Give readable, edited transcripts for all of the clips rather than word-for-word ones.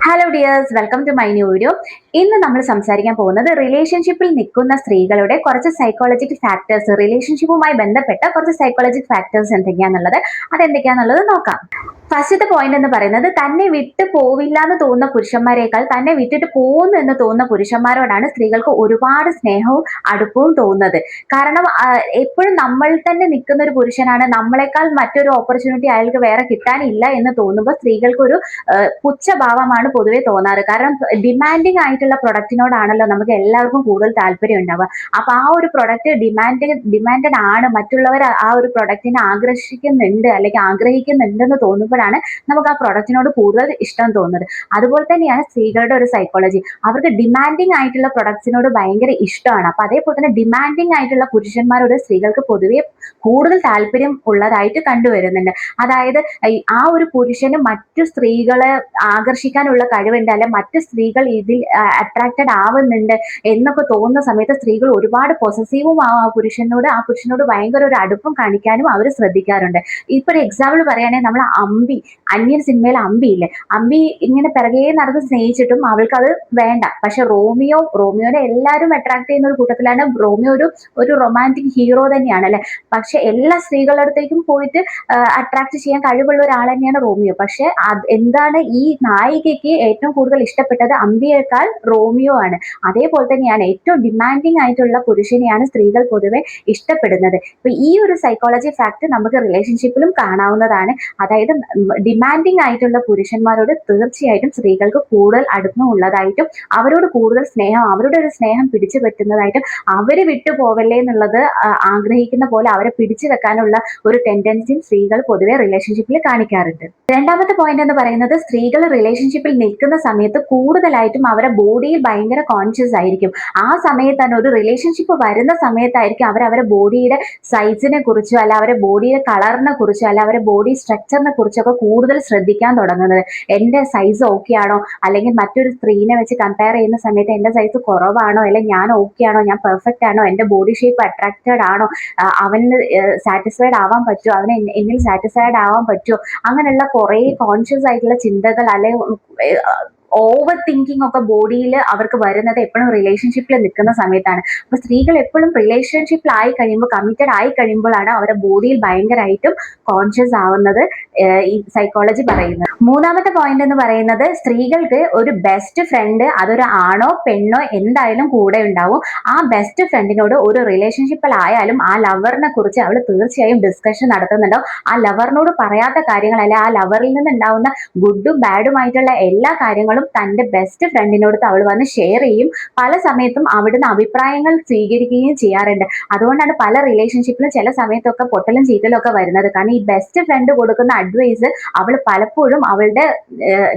Hello dears, welcome to my new video. ഇന്ന് നമ്മൾ സംസാരിക്കാൻ പോകുന്നത് റിലേഷൻഷിപ്പിൽ നിൽക്കുന്ന സ്ത്രീകളുടെ കുറച്ച് സൈക്കോളജിക്കൽ ഫാക്ടേഴ്സ്, റിലേഷൻഷിപ്പുമായി ബന്ധപ്പെട്ട കുറച്ച് സൈക്കോളജിക്കൽ ഫാക്ടേഴ്സ് എന്തൊക്കെയാന്നുള്ളത് അതെന്തൊക്കെയാന്നുള്ളത് നോക്കാം. ഫസ്റ്റത്തെ പോയിന്റ് എന്ന് പറയുന്നത്, തന്നെ വിട്ട് പോവില്ല എന്ന് തോന്നുന്ന പുരുഷന്മാരെക്കാൾ തന്നെ വിട്ടിട്ട് പോകുന്നു എന്ന് തോന്നുന്ന പുരുഷന്മാരോടാണ് സ്ത്രീകൾക്ക് ഒരുപാട് സ്നേഹവും അടുപ്പവും തോന്നുന്നത്. കാരണം എപ്പോഴും നമ്മൾ തന്നെ നിൽക്കുന്ന ഒരു പുരുഷനാണ്, നമ്മളെക്കാൾ മറ്റൊരു ഓപ്പർച്യൂണിറ്റി അയാൾക്ക് വേറെ കിട്ടാനില്ല എന്ന് തോന്നുമ്പോൾ സ്ത്രീകൾക്ക് ഒരു പുച്ഛഭാവമാണ് പൊതുവെ തോന്നാറ്. കാരണം ഡിമാൻഡിങ് ആയിട്ടുള്ള പ്രൊഡക്റ്റിനോടാണല്ലോ നമുക്ക് എല്ലാവർക്കും കൂടുതൽ താല്പര്യം ഉണ്ടാവുക. അപ്പൊ ആ ഒരു പ്രൊഡക്റ്റ് ഡിമാൻഡഡ് ആണ്, മറ്റുള്ളവർ ആ ഒരു പ്രൊഡക്റ്റിനെ ആകർഷിക്കുന്നുണ്ട് അല്ലെങ്കിൽ ആഗ്രഹിക്കുന്നുണ്ടെന്ന് തോന്നുമ്പോഴാണ് നമുക്ക് ആ പ്രൊഡക്റ്റിനോട് കൂടുതൽ ഇഷ്ടം തോന്നുന്നത്. അതുപോലെ തന്നെയാണ് സ്ത്രീകളുടെ ഒരു സൈക്കോളജി. അവർക്ക് ഡിമാൻഡിങ് ആയിട്ടുള്ള പ്രൊഡക്ട്സിനോട് ഭയങ്കര ഇഷ്ടമാണ്. അപ്പൊ അതേപോലെ തന്നെ ഡിമാൻഡിങ് ആയിട്ടുള്ള പുരുഷന്മാരോട് സ്ത്രീകൾക്ക് പൊതുവെ കൂടുതൽ താല്പര്യം ഉള്ളതായിട്ട് കണ്ടുവരുന്നുണ്ട്. അതായത് ആ ഒരു പുരുഷന് മറ്റു സ്ത്രീകളെ ആകർഷിക്കാനുള്ള കഴിവുണ്ട്, അല്ലെ മറ്റു സ്ത്രീകൾ ഇതിൽ അട്രാക്റ്റഡ് ആവുന്നുണ്ട് എന്നൊക്കെ തോന്നുന്ന സമയത്ത് സ്ത്രീകൾ ഒരുപാട് പൊസസീവും ആ പുരുഷനോട് ഭയങ്കര ഒരു അടുപ്പം കാണിക്കാനും അവർ ശ്രദ്ധിക്കാറുണ്ട്. ഇപ്പൊ ഒരു എക്സാമ്പിൾ പറയുകയാണെങ്കിൽ നമ്മൾ അന്യൻ സിനിമയിലെ ഇല്ലേ, അമ്പി ഇങ്ങനെ പിറകെ നടന്ന് സ്നേഹിച്ചിട്ടും അവൾക്ക് അത് വേണ്ട. പക്ഷെ റോമിയോനെ എല്ലാവരും അട്രാക്ട് ചെയ്യുന്ന ഒരു കൂട്ടത്തിലാണ്. റോമിയോ ഒരു റൊമാൻറ്റിക് ഹീറോ തന്നെയാണ് അല്ലെ. പക്ഷെ എല്ലാ സ്ത്രീകളുടെ അടുത്തേക്കും പോയിട്ട് അട്രാക്ട് ചെയ്യാൻ കഴിവുള്ള ഒരാൾ തന്നെയാണ് റോമിയോ. പക്ഷെ എന്താണ്, ഈ നായികയ്ക്ക് ഏറ്റവും കൂടുതൽ ഇഷ്ടപ്പെട്ടത് അമ്പിയേക്കാൾ റോമിയോ ആണ്. അതേപോലെ തന്നെയാണ് ഏറ്റവും ഡിമാൻഡിങ് ആയിട്ടുള്ള പുരുഷനെയാണ് സ്ത്രീകൾ പൊതുവെ ഇഷ്ടപ്പെടുന്നത്. ഇപ്പൊ ഈ ഒരു സൈക്കോളജി ഫാക്ട് നമുക്ക് റിലേഷൻഷിപ്പിലും കാണാവുന്നതാണ്. അതായത് ഡിമാൻഡിങ് ആയിട്ടുള്ള പുരുഷന്മാരോട് തീർച്ചയായിട്ടും സ്ത്രീകൾക്ക് കൂടുതൽ അടുപ്പം ഉള്ളതായിട്ടും അവരോട് കൂടുതൽ സ്നേഹം, അവരുടെ ഒരു സ്നേഹം പിടിച്ചു പറ്റുന്നതായിട്ടും അവര് വിട്ടു പോവല്ലേ എന്നുള്ളത് ആഗ്രഹിക്കുന്ന പോലെ അവരെ പിടിച്ചു വെക്കാനുള്ള ഒരു ടെൻഡൻസിയും സ്ത്രീകൾ പൊതുവെ റിലേഷൻഷിപ്പിൽ കാണിക്കാറുണ്ട്. രണ്ടാമത്തെ പോയിന്റ് എന്ന് പറയുന്നത്, സ്ത്രീകൾ റിലേഷൻഷിപ്പിൽ നിൽക്കുന്ന സമയത്ത് കൂടുതലായിട്ടും അവരുടെ ബോഡിയിൽ ഭയങ്കര കോൺഷ്യസ് ആയിരിക്കും. ആ സമയത്താണ്, ഒരു റിലേഷൻഷിപ്പ് വരുന്ന സമയത്തായിരിക്കും അവരുടെ ബോഡിയുടെ സൈസിനെ കുറിച്ചോ അല്ല അവരുടെ ബോഡിയുടെ കളറിനെ കുറിച്ചോ അല്ല അവരുടെ ബോഡി സ്ട്രക്ചറിനെ കുറിച്ചൊക്കെ കൂടുതൽ ശ്രദ്ധിക്കാൻ തുടങ്ങുന്നത്. എന്റെ സൈസ് ഓക്കെ ആണോ, അല്ലെങ്കിൽ മറ്റൊരു സ്ത്രീനെ വെച്ച് കമ്പയർ ചെയ്യുന്ന സമയത്ത് എന്റെ സൈസ് കുറവാണോ, അല്ലെങ്കിൽ ഞാൻ ഓക്കെ ആണോ, ഞാൻ പെർഫെക്റ്റ് ആണോ, എന്റെ ബോഡി ഷേപ്പ് അട്രാക്റ്റഡ് ആണോ, അവന് സാറ്റിസ്ഫൈഡ് ആവാൻ പറ്റുമോ, അവന് എന്നിൽ സാറ്റിസ്ഫൈഡ് ആവാൻ പറ്റുമോ, അങ്ങനെയുള്ള കുറെ കോൺഷ്യസ് ആയിട്ടുള്ള ചിന്തകൾ അല്ലെങ്കിൽ ഓവർ തിങ്കിങ് ഒക്കെ ബോഡിയിൽ അവർക്ക് വരുന്നത് എപ്പോഴും റിലേഷൻഷിപ്പിൽ നിൽക്കുന്ന സമയത്താണ്. അപ്പൊ സ്ത്രീകൾ എപ്പോഴും റിലേഷൻഷിപ്പിൽ ആയി കഴിയുമ്പോൾ, കമ്മിറ്റഡ് ആയി കഴിയുമ്പോഴാണ് അവരുടെ ബോഡിയിൽ ഭയങ്കരമായിട്ടും കോൺഷ്യസ് ആവുന്നത് ഈ സൈക്കോളജി പറയുന്നത്. മൂന്നാമത്തെ പോയിന്റ് എന്ന് പറയുന്നത്, സ്ത്രീകൾക്ക് ഒരു ബെസ്റ്റ് ഫ്രണ്ട്, അതൊരു ആണോ പെണ്ണോ എന്തായാലും കൂടെ ഉണ്ടാവും. ആ ബെസ്റ്റ് ഫ്രണ്ടിനോട് ഒരു റിലേഷൻഷിപ്പിൽ ആയാലും ആ ലവറിനെ കുറിച്ച് അവൾ തീർച്ചയായും ഡിസ്കഷൻ നടത്തുന്നുണ്ടാവും. ആ ലവറിനോട് പറയാത്ത കാര്യങ്ങൾ, അല്ലെ ആ ലവറിൽ നിന്ന് ഉണ്ടാവുന്ന ഗുഡും ബാഡുമായിട്ടുള്ള എല്ലാ കാര്യങ്ങളും തന്റെ ബെസ്റ്റ് ഫ്രണ്ടിനോട് അവൾ വന്ന് ഷെയർ ചെയ്യും. പല സമയത്തും അവിടുന്ന് അഭിപ്രായങ്ങൾ സ്വീകരിക്കുകയും ചെയ്യാറുണ്ട്. അതുകൊണ്ടാണ് പല റിലേഷൻഷിപ്പിലും ചില സമയത്തൊക്കെ പൊട്ടലും ചീറ്റലും ഒക്കെ വരുന്നത്. കാരണം ഈ ബെസ്റ്റ് ഫ്രണ്ട് കൊടുക്കുന്ന അഡ്വൈസ് അവൾ പലപ്പോഴും അവളുടെ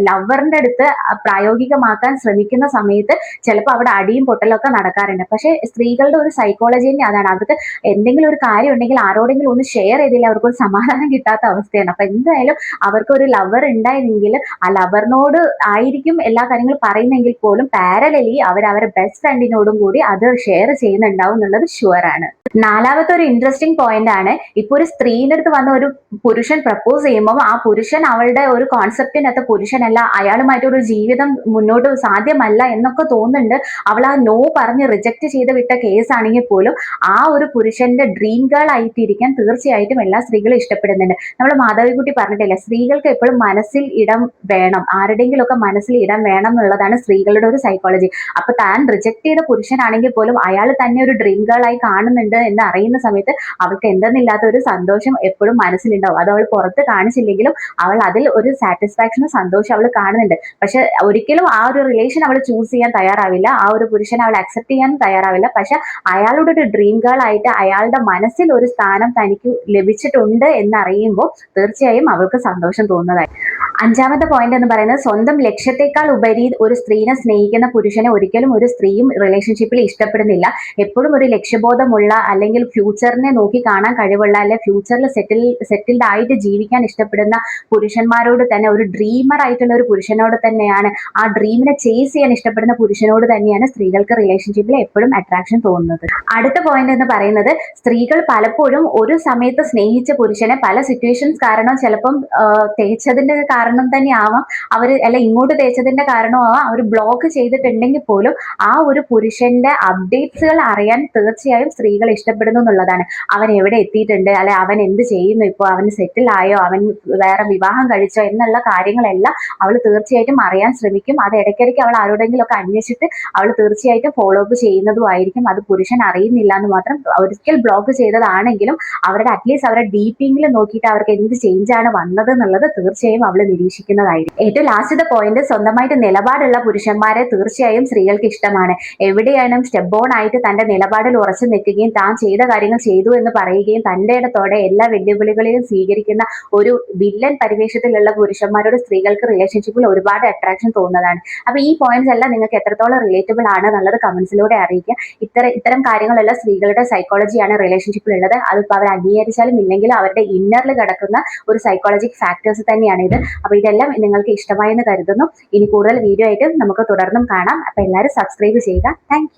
ലവറിന്റെ അടുത്ത് പ്രായോഗികമാക്കാൻ ശ്രമിക്കുന്ന സമയത്ത് ചിലപ്പോൾ അവിടെ അടിയും പൊട്ടലും ഒക്കെ നടക്കാറുണ്ട്. പക്ഷെ സ്ത്രീകളുടെ ഒരു സൈക്കോളജി തന്നെ അതാണ്. അവർക്ക് എന്തെങ്കിലും ഒരു കാര്യം ഉണ്ടെങ്കിൽ ആരോടെങ്കിലും ഒന്ന് ഷെയർ ചെയ്തില്ല അവർക്കൊരു സമാധാനം കിട്ടാത്ത അവസ്ഥയാണ്. അപ്പൊ എന്തായാലും അവർക്ക് ഒരു ലവർ ഉണ്ടായിരുന്നെങ്കിൽ ആ ലവറിനോട് ആയിരിക്കും എല്ലാ കാര്യങ്ങളും പറയുന്നെങ്കിൽ പോലും പാരലലി അവരുടെ ബെസ്റ്റ് ഫ്രണ്ടിനോടും കൂടി അത് ഷെയർ ചെയ്യുന്നുണ്ടാവും എന്നുള്ളത് ഷുവർ ആണ്. നാലാമത്തെ ഒരു ഇൻട്രസ്റ്റിംഗ് പോയിന്റ് ആണ്, ഇപ്പൊ ഒരു സ്ത്രീയുടെ അടുത്ത് വന്ന ഒരു പുരുഷൻ പ്രപ്പോസ് ചെയ്യുമ്പോൾ ആ പുരുഷൻ അവളുടെ ഒരു കോൺസെപ്റ്റിനകത്ത് പുരുഷനല്ല, അയാളുമായിട്ട് ഒരു ജീവിതം മുന്നോട്ട് സാധ്യമല്ല എന്നൊക്കെ തോന്നുന്നുണ്ട്. അവൾ ആ നോ പറഞ്ഞ് റിജക്ട് ചെയ്ത് വിട്ട കേസ് ആണെങ്കിൽ പോലും ആ ഒരു പുരുഷന്റെ ഡ്രീം ഗേൾ ആയിട്ടിരിക്കാൻ തീർച്ചയായിട്ടും എല്ലാ സ്ത്രീകളും ഇഷ്ടപ്പെടുന്നുണ്ട്. നമ്മൾ മാധവിക്കുട്ടി പറഞ്ഞിട്ടില്ല, സ്ത്രീകൾക്ക് എപ്പോഴും മനസ്സിൽ ഇടം വേണം, ആരുടെങ്കിലും ഒക്കെ മനസ്സിൽ ഇടം വേണം എന്നുള്ളതാണ് സ്ത്രീകളുടെ ഒരു സൈക്കോളജി. അപ്പൊ താൻ റിജക്ട് ചെയ്ത പുരുഷനാണെങ്കിൽ പോലും അയാൾ തന്നെ ഒരു ഡ്രീം ഗേൾ ആയി കാണുന്നുണ്ട് എന്ന് അറിയുന്ന സമയത്ത് അവൾക്ക് എന്തെന്നില്ലാത്ത ഒരു സന്തോഷം എപ്പോഴും മനസ്സിലുണ്ടാവും. അത് അവൾ പുറത്ത് കാണിച്ചില്ലെങ്കിലും അവൾ അതിൽ ഒരു സാറ്റിസ്ഫാക്ഷനും സന്തോഷം അവൾ കാണുന്നുണ്ട്. പക്ഷെ ഒരിക്കലും ആ ഒരു റിലേഷൻ അവൾ ചൂസ് ചെയ്യാൻ തയ്യാറാവില്ല, ആ ഒരു പുരുഷനെ അവൾ അക്സെപ്റ്റ് ചെയ്യാൻ തയ്യാറാവില്ല. പക്ഷെ അയാളുടെ ഒരു ഡ്രീം ഗേൾ ആയിട്ട് അയാളുടെ മനസ്സിൽ ഒരു സ്ഥാനം തനിക്ക് ലഭിച്ചിട്ടുണ്ട് എന്നറിയുമ്പോൾ തീർച്ചയായും അവൾക്ക് സന്തോഷം തോന്നുന്നതായി. അഞ്ചാമത്തെ പോയിന്റ് എന്ന് പറയുന്നത്, സ്വന്തം ലക്ഷ്യത്തെക്കാൾ ഉപരി ഒരു സ്ത്രീനെ സ്നേഹിക്കുന്ന പുരുഷനെ ഒരിക്കലും ഒരു സ്ത്രീയും റിലേഷൻഷിപ്പിൽ ഇഷ്ടപ്പെടുന്നില്ല. എപ്പോഴും ഒരു ലക്ഷ്യബോധമുള്ള, അല്ലെങ്കിൽ ഫ്യൂച്ചറിനെ നോക്കി കാണാൻ കഴിവുള്ള, അല്ലെ ഫ്യൂച്ചറിൽ സെറ്റിൽഡ് ആയിട്ട് ജീവിക്കാൻ ഇഷ്ടപ്പെടുന്ന പുരുഷന്മാരോട് തന്നെ, ഒരു ഡ്രീമർ ആയിട്ടുള്ള ഒരു പുരുഷനോട് തന്നെയാണ്, ആ ഡ്രീമിനെ ചേസ് ചെയ്യാൻ ഇഷ്ടപ്പെടുന്ന പുരുഷനോട് തന്നെയാണ് സ്ത്രീകൾക്ക് റിലേഷൻഷിപ്പിൽ എപ്പോഴും അട്രാക്ഷൻ തോന്നുന്നത്. അടുത്ത പോയിന്റ് എന്ന് പറയുന്നത്, സ്ത്രീകൾ പലപ്പോഴും ഒരു സമയത്ത് സ്നേഹിച്ച പുരുഷനെ പല സിറ്റുവേഷൻസ് കാരണം, ചിലപ്പം തേച്ചതിന്റെ കാരണം തന്നെ ആവാം അവര്, അല്ല ഇങ്ങോട്ട് തേച്ച വെച്ചതിന്റെ കാരണമാവാം അവർ ബ്ലോക്ക് ചെയ്തിട്ടുണ്ടെങ്കിൽ പോലും ആ ഒരു പുരുഷന്റെ അപ്ഡേറ്റ്സുകൾ അറിയാൻ തീർച്ചയായും സ്ത്രീകൾ ഇഷ്ടപ്പെടുന്നു എന്നുള്ളതാണ്. അവൻ എവിടെ എത്തിയിട്ടുണ്ട്, അല്ലെ അവൻ എന്ത് ചെയ്യുന്നു, ഇപ്പോൾ അവൻ സെറ്റിൽ ആയോ, അവൻ വേറെ വിവാഹം കഴിച്ചോ എന്നുള്ള കാര്യങ്ങളെല്ലാം അവൾ തീർച്ചയായിട്ടും അറിയാൻ ശ്രമിക്കും. അത് ഇടയ്ക്കിടയ്ക്ക് അവൾ ആരോടെങ്കിലും ഒക്കെ അന്വേഷിച്ചിട്ട് അവൾ തീർച്ചയായിട്ടും ഫോളോ അപ്പ് ചെയ്യുന്നതുമായിരിക്കും. അത് പുരുഷൻ അറിയുന്നില്ല എന്ന് മാത്രം. ഒരിക്കൽ ബ്ലോക്ക് ചെയ്തതാണെങ്കിലും അവരുടെ അറ്റ്ലീസ്റ്റ് അവരുടെ ഡീപ്പിംഗിൽ നോക്കിയിട്ട് അവർക്ക് എന്ത് ചേഞ്ച് ആണ് വന്നത് എന്നുള്ളത് തീർച്ചയായും അവൾ നിരീക്ഷിക്കുന്നതായിരിക്കും. ഏറ്റവും ലാസ്റ്റത്തെ പോയിന്റ്, സ്വന്തമായിട്ട് നിലപാടുള്ള പുരുഷന്മാരെ തീർച്ചയായും സ്ത്രീകൾക്ക് ഇഷ്ടമാണ്. എവിടെയാണ് സ്റ്റെപ്പ് ഓൺ ആയിട്ട് തന്റെ നിലപാടിൽ ഉറച്ചു നിൽക്കുകയും താൻ ചെയ്ത കാര്യങ്ങൾ ചെയ്തു എന്ന് പറയുകയും തന്റെ ഇടത്തോടെ എല്ലാ വെല്ലുവിളികളെയും സ്വീകരിക്കുന്ന ഒരു വില്ലൻ പരിവേഷത്തിലുള്ള പുരുഷന്മാരോട് സ്ത്രീകൾക്ക് റിലേഷൻഷിപ്പിൽ ഒരുപാട് അട്രാക്ഷൻ തോന്നുന്നതാണ്. അപ്പൊ ഈ പോയിന്റ്സ് എല്ലാം നിങ്ങൾക്ക് എത്രത്തോളം റിലേറ്റബിൾ ആണ് എന്നുള്ളത് കമന്റ്സിലൂടെ അറിയിക്കുക. ഇത്തരം കാര്യങ്ങളെല്ലാം സ്ത്രീകളുടെ സൈക്കോളജിയാണ് റിലേഷൻഷിപ്പിൽ ഉള്ളത്. അതിപ്പോൾ അവർ അംഗീകരിച്ചാലും ഇല്ലെങ്കിലും അവരുടെ ഇന്നറിൽ കിടക്കുന്ന ഒരു സൈക്കോളജിക് ഫാക്ടേഴ്സ് തന്നെയാണ് ഇത്. അപ്പൊ ഇതെല്ലാം നിങ്ങൾക്ക് ഇഷ്ടമായി എന്ന് കരുതുന്നു. ഇനി കൂടുതൽ വീഡിയോ ആയിട്ട് നമുക്ക് തുടർന്നും കാണാം. അപ്പൊ എല്ലാവരും സബ്സ്ക്രൈബ് ചെയ്യുക. താങ്ക്